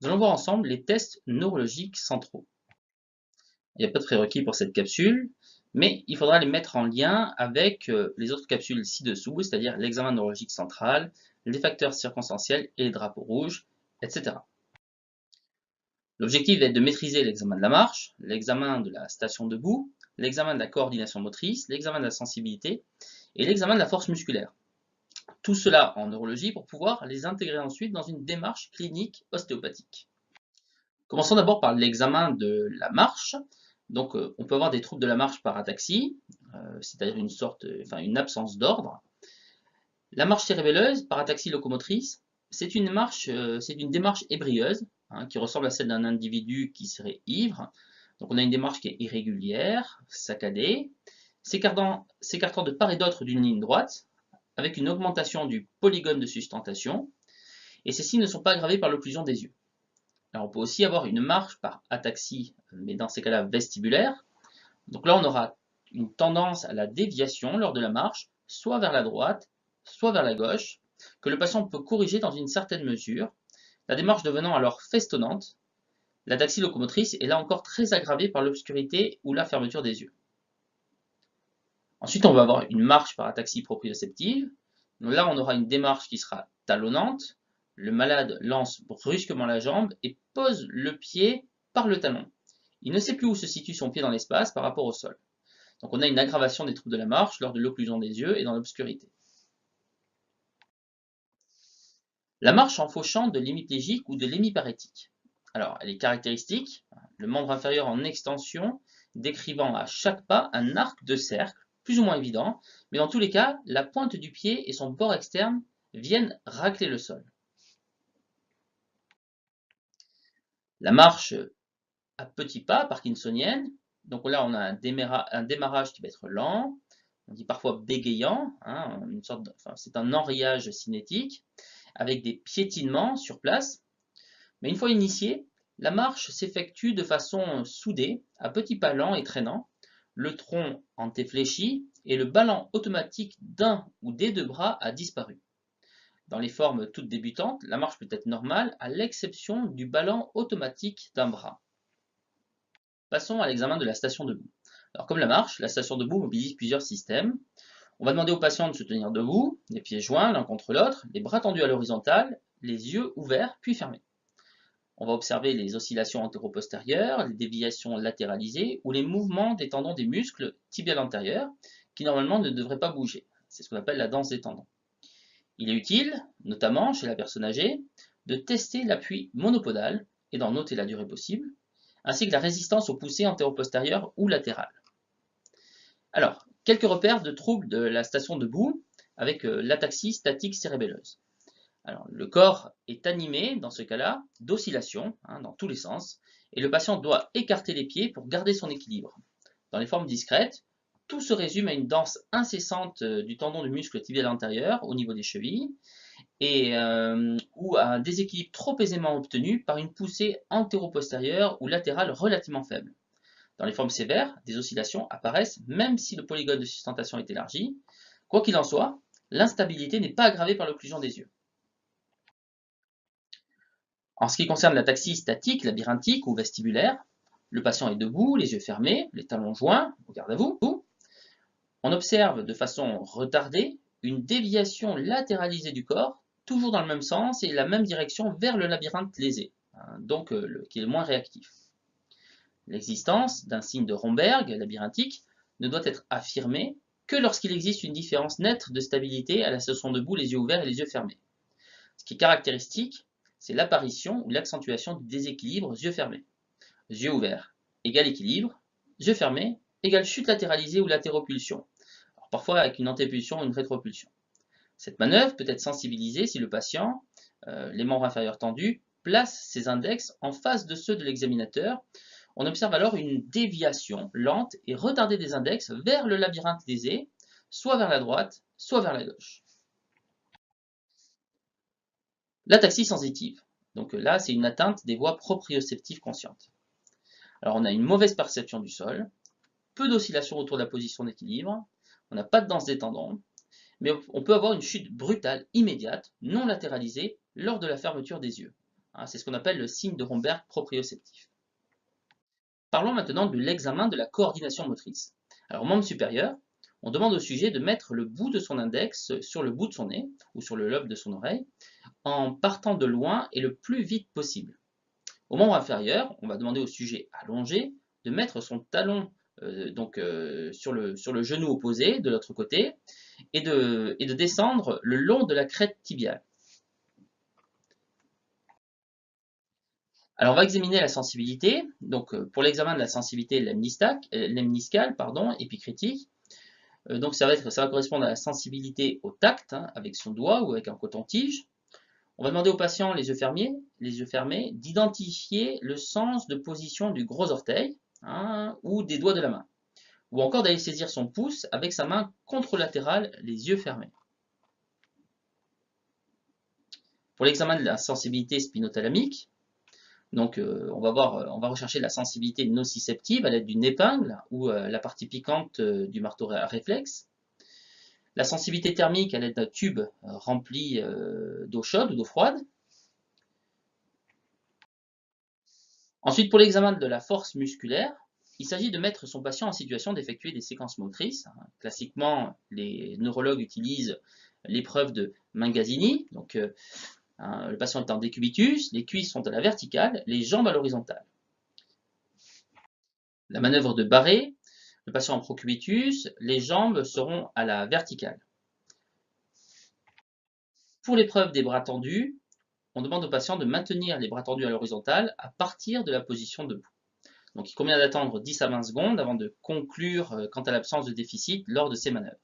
Nous allons voir ensemble les tests neurologiques centraux. Il n'y a pas de prérequis pour cette capsule, mais il faudra les mettre en lien avec les autres capsules ci-dessous, c'est-à-dire l'examen neurologique central, les facteurs circonstanciels et les drapeaux rouges, etc. L'objectif est de maîtriser l'examen de la marche, l'examen de la station debout, l'examen de la coordination motrice, l'examen de la sensibilité et l'examen de la force musculaire. Tout cela en neurologie pour pouvoir les intégrer ensuite dans une démarche clinique ostéopathique. Commençons d'abord par l'examen de la marche. Donc, on peut avoir des troubles de la marche par ataxie, c'est-à-dire une absence d'ordre. La marche cérébelleuse par ataxie locomotrice, c'est une démarche ébrieuse, hein, qui ressemble à celle d'un individu qui serait ivre. Donc, on a une démarche qui est irrégulière, saccadée, s'écartant de part et d'autre d'une ligne droite, avec une augmentation du polygone de sustentation, et ces signes ne sont pas aggravés par l'occlusion des yeux. Alors, on peut aussi avoir une marche par ataxie, mais dans ces cas-là vestibulaire. Donc là, on aura une tendance à la déviation lors de la marche, soit vers la droite, soit vers la gauche, que le patient peut corriger dans une certaine mesure. La démarche devenant alors festonnante, l'ataxie locomotrice est là encore très aggravée par l'obscurité ou la fermeture des yeux. Ensuite, on va avoir une marche par ataxie proprioceptive. Donc là, on aura une démarche qui sera talonnante. Le malade lance brusquement la jambe et pose le pied par le talon. Il ne sait plus où se situe son pied dans l'espace par rapport au sol. Donc on a une aggravation des troubles de la marche lors de l'occlusion des yeux et dans l'obscurité. La marche en faux champ de l'hémiplégique ou de l'hémiparétique. Alors, elle est caractéristique, le membre inférieur en extension, décrivant à chaque pas un arc de cercle, plus ou moins évident, mais dans tous les cas, la pointe du pied et son bord externe viennent racler le sol. La marche à petits pas parkinsonienne, donc là on a un démarrage qui va être lent, on dit parfois bégayant, hein, c'est un enrayage cinétique, avec des piétinements sur place. Mais une fois initié, la marche s'effectue de façon soudée, à petits pas lents et traînants, le tronc antéfléchi et le ballon automatique d'un ou des deux bras a disparu. Dans les formes toutes débutantes, la marche peut être normale à l'exception du ballon automatique d'un bras. Passons à l'examen de la station debout. Alors comme la marche, la station debout mobilise plusieurs systèmes. On va demander au patient de se tenir debout, les pieds joints l'un contre l'autre, les bras tendus à l'horizontale, les yeux ouverts puis fermés. On va observer les oscillations antéro-postérieures, les déviations latéralisées ou les mouvements des tendons des muscles tibial antérieurs qui normalement ne devraient pas bouger. C'est ce qu'on appelle la danse des tendons. Il est utile, notamment chez la personne âgée, de tester l'appui monopodal et d'en noter la durée possible, ainsi que la résistance aux poussées antéro-postérieures ou latérales. Alors, quelques repères de troubles de la station debout avec l'ataxie statique cérébelleuse. Alors, le corps est animé, dans ce cas-là, d'oscillations, hein, dans tous les sens, et le patient doit écarter les pieds pour garder son équilibre. Dans les formes discrètes, tout se résume à une danse incessante du tendon du muscle tibial antérieur au niveau des chevilles, ou à un déséquilibre trop aisément obtenu par une poussée antéro-postérieure ou latérale relativement faible. Dans les formes sévères, des oscillations apparaissent même si le polygone de sustentation est élargi. Quoi qu'il en soit, l'instabilité n'est pas aggravée par l'occlusion des yeux. En ce qui concerne l'ataxie statique, labyrinthique ou vestibulaire, le patient est debout, les yeux fermés, les talons joints, au garde à vous. On observe de façon retardée une déviation latéralisée du corps, toujours dans le même sens et la même direction vers le labyrinthe lésé, hein, donc qui est le moins réactif. L'existence d'un signe de Romberg labyrinthique ne doit être affirmée que lorsqu'il existe une différence nette de stabilité à la station debout, les yeux ouverts et les yeux fermés. Ce qui est caractéristique, c'est l'apparition ou l'accentuation du déséquilibre yeux fermés. Yeux ouverts égale équilibre, yeux fermés égale chute latéralisée ou latéropulsion, alors parfois avec une antépulsion ou une rétropulsion. Cette manœuvre peut être sensibilisée si le patient, les membres inférieurs tendus, place ses index en face de ceux de l'examinateur. On observe alors une déviation lente et retardée des index vers le labyrinthe lésé, soit vers la droite, soit vers la gauche. L'ataxie sensitive. Donc là, c'est une atteinte des voies proprioceptives conscientes. Alors on a une mauvaise perception du sol, peu d'oscillations autour de la position d'équilibre, on n'a pas de danse des tendons, mais on peut avoir une chute brutale, immédiate, non latéralisée, lors de la fermeture des yeux. Hein, c'est ce qu'on appelle le signe de Romberg proprioceptif. Parlons maintenant de l'examen de la coordination motrice. Alors, au membre supérieur, on demande au sujet de mettre le bout de son index sur le bout de son nez ou sur le lobe de son oreille en partant de loin et le plus vite possible. Au membre inférieur, on va demander au sujet allongé de mettre son talon sur le genou opposé de l'autre côté et de descendre le long de la crête tibiale. Alors, on va examiner la sensibilité. Donc, pour l'examen de la sensibilité lemniscale, épicritique, donc ça va correspondre à la sensibilité au tact, hein, avec son doigt ou avec un coton-tige. On va demander au patient, les yeux fermés, d'identifier le sens de position du gros orteil, hein, ou des doigts de la main. Ou encore d'aller saisir son pouce avec sa main contralatérale, les yeux fermés. Pour l'examen de la sensibilité spinothalamique, donc on va rechercher la sensibilité nociceptive à l'aide d'une épingle ou la partie piquante du marteau réflexe. La sensibilité thermique à l'aide d'un tube rempli d'eau chaude ou d'eau froide. Ensuite, pour l'examen de la force musculaire, il s'agit de mettre son patient en situation d'effectuer des séquences motrices. Classiquement, les neurologues utilisent l'épreuve de Mangasini. Donc, le patient est en décubitus, les cuisses sont à la verticale, les jambes à l'horizontale. La manœuvre de Barré, le patient en procubitus, les jambes seront à la verticale. Pour l'épreuve des bras tendus, on demande au patient de maintenir les bras tendus à l'horizontale à partir de la position debout. Donc il convient d'attendre 10 à 20 secondes avant de conclure quant à l'absence de déficit lors de ces manœuvres.